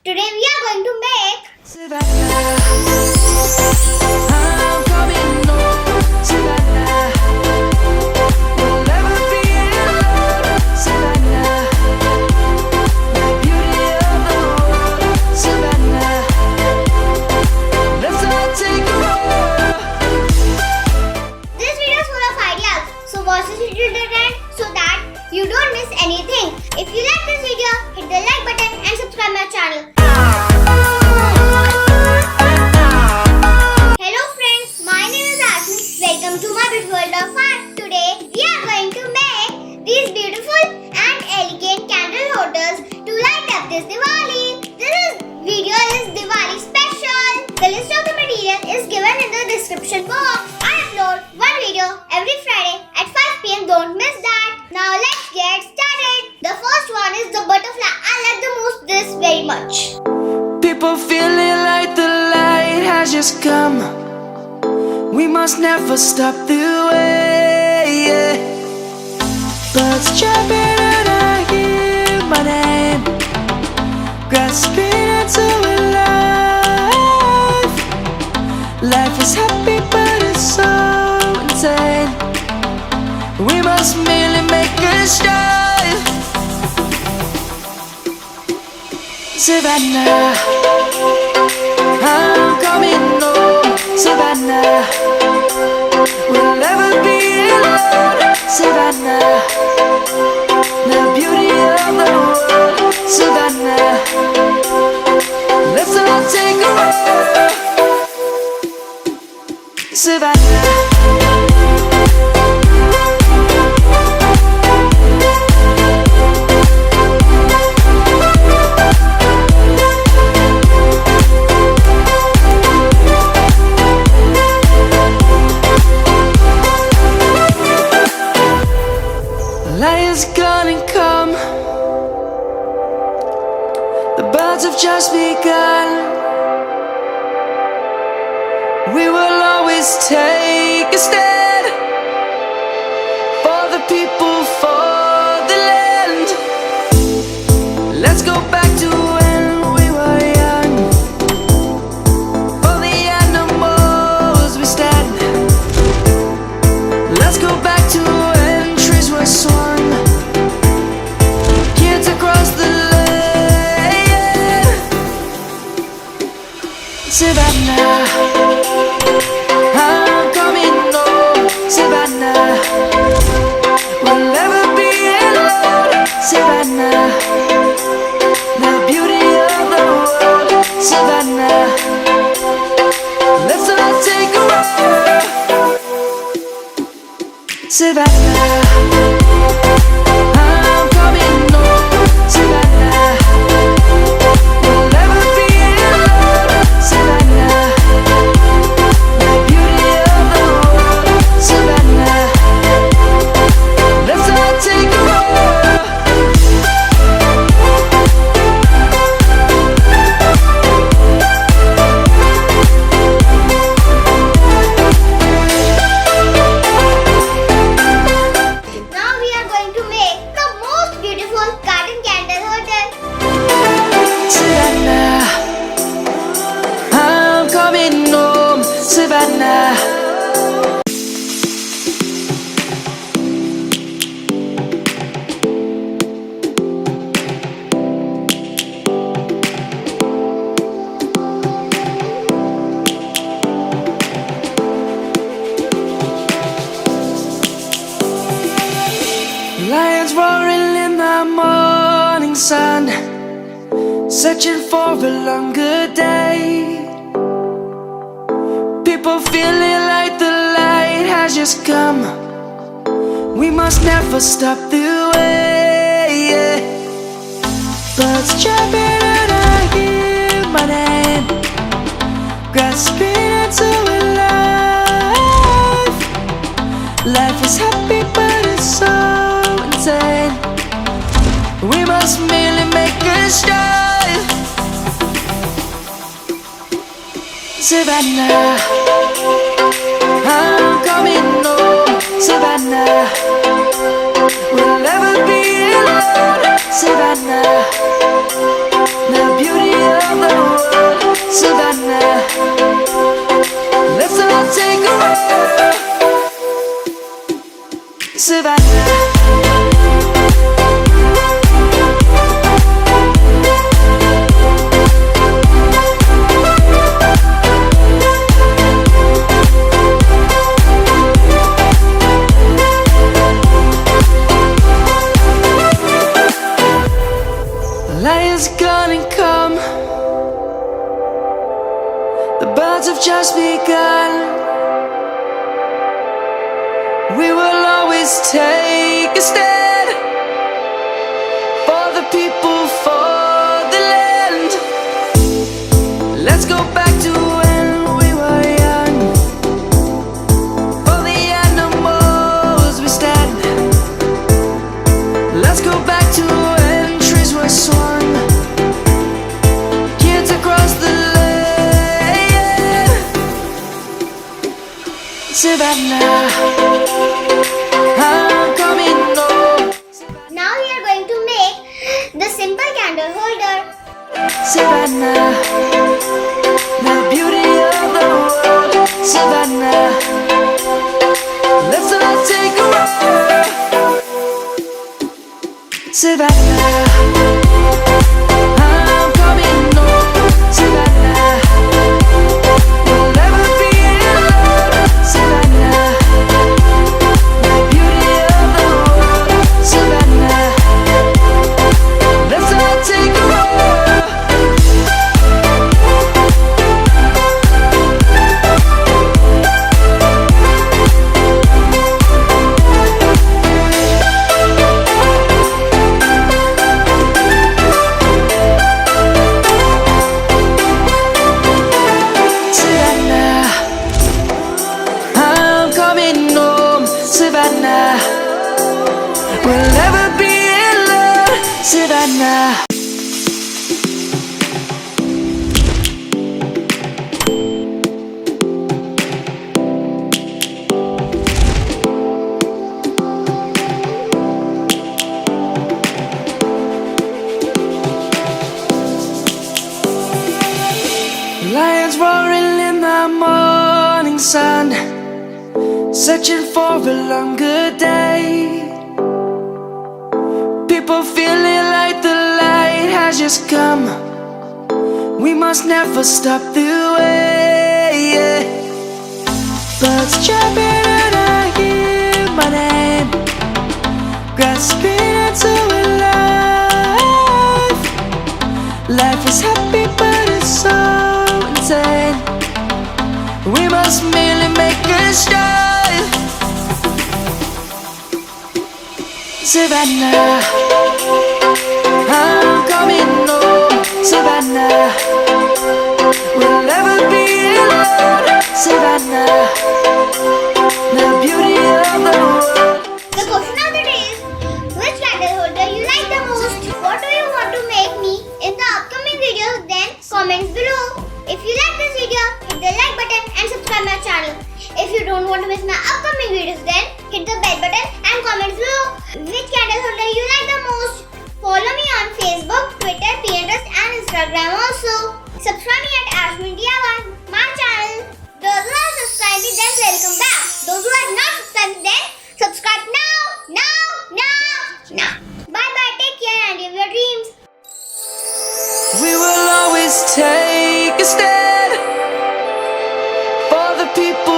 Today we are going to make I'm coming home, Savannah. We'll never be alone, Savannah. The beauty of the world, Savannah. Let's all take a walk. This video is full of ideas, so watch this video till the end so that you don't miss anything. If you like this video, hit the like button and subscribe my channel. Hello friends, my name is Ashmin. Welcome to my beautiful world of art. Today we are going to make these beautiful and elegant candle holders to light up this Diwali. This video is Diwali special. The list of the material is given in the description box. I upload one video every Friday at 5 p.m. Don't miss that. Now let's get started. The first one is the butterfly. I like the most this very much. People feeling like the light has just come. We must never stop the way. Birds chirping and I hear my name, grasping into life. Life is happy but it's so insane. We must merely make a start. Savannah, I'm coming home, Savannah. We'll never be alone, Savannah. The beauty of the world, Savannah. Let's all take a walk, Savannah. Light is gonna come. The birds have just begun. We will always take a stand for the people, for the land. Let's go back to when we were young. For the animals we stand. Let's go back to when trees were swung. Kids across the land. Savannah, I'm coming home, Savannah. We'll never be alone, Savannah. The beauty of the world, Savannah. Let's all take a walk, Savannah. I'm coming home, Savannah. We'll never be alone, Savannah. The beauty of the world, Savannah. Let's all take a walk. Now we are going to make the most beautiful garden candle holder. Savannah, I'm coming home, Savannah. Lions roaring in the morning sun, searching for a longer day. People feeling like the light has just come. We must never stop the way. Birds chirping and I hear my name, grasping into life. Life is happy but it's so insane. We must merely make a start. Savannah, I'm coming home, Savannah. We'll never be alone, Savannah. The beauty of of the world, Savannah. Let's all take a ride, Savannah. Lion's gonna come. The birds have just begun. We will always take a stand for the people, for the land. Let's go back to when we were young. For the animals we stand. Let's go back to when trees were swung. Kids across the land. Savannah, I'm coming home. Now we are going to make the simple candle holder. Savannah, the beauty of the world. Savannah, let's all take a ride. Savannah, I'm coming home. Savannah, we'll never be alone. Savannah, the beauty of the world. Savannah, let's all take a ride. Savannah, I'm coming home. Savannah, we'll never be alone. Savannah. Lions roaring in the morning sun, searching for a longer day. People feeling like the light has just come. We must never stop the way. Birds chirping and I hear my name, grasping into a life. Life is happy but it's so insane. We must merely make a start. Savannah, I'm coming home. Savannah, we'll never be alone. Savannah, the beauty of the world. The question of the day is, which candle holder you like the most? What do you want to make me in the upcoming videos? Then comment below. If you like this video, hit the like button and subscribe my channel. If you don't want to miss my upcoming videos, then hit the bell button and comment below which candle holder you like the most. Follow me on Facebook, Twitter, Pinterest and Instagram also. Subscribe me at AISHMINDY, my channel. Those who are subscribed, then welcome back. Those who are not subscribed, then subscribe now. Bye bye, take care and live your dreams. We will always take a stand for the people.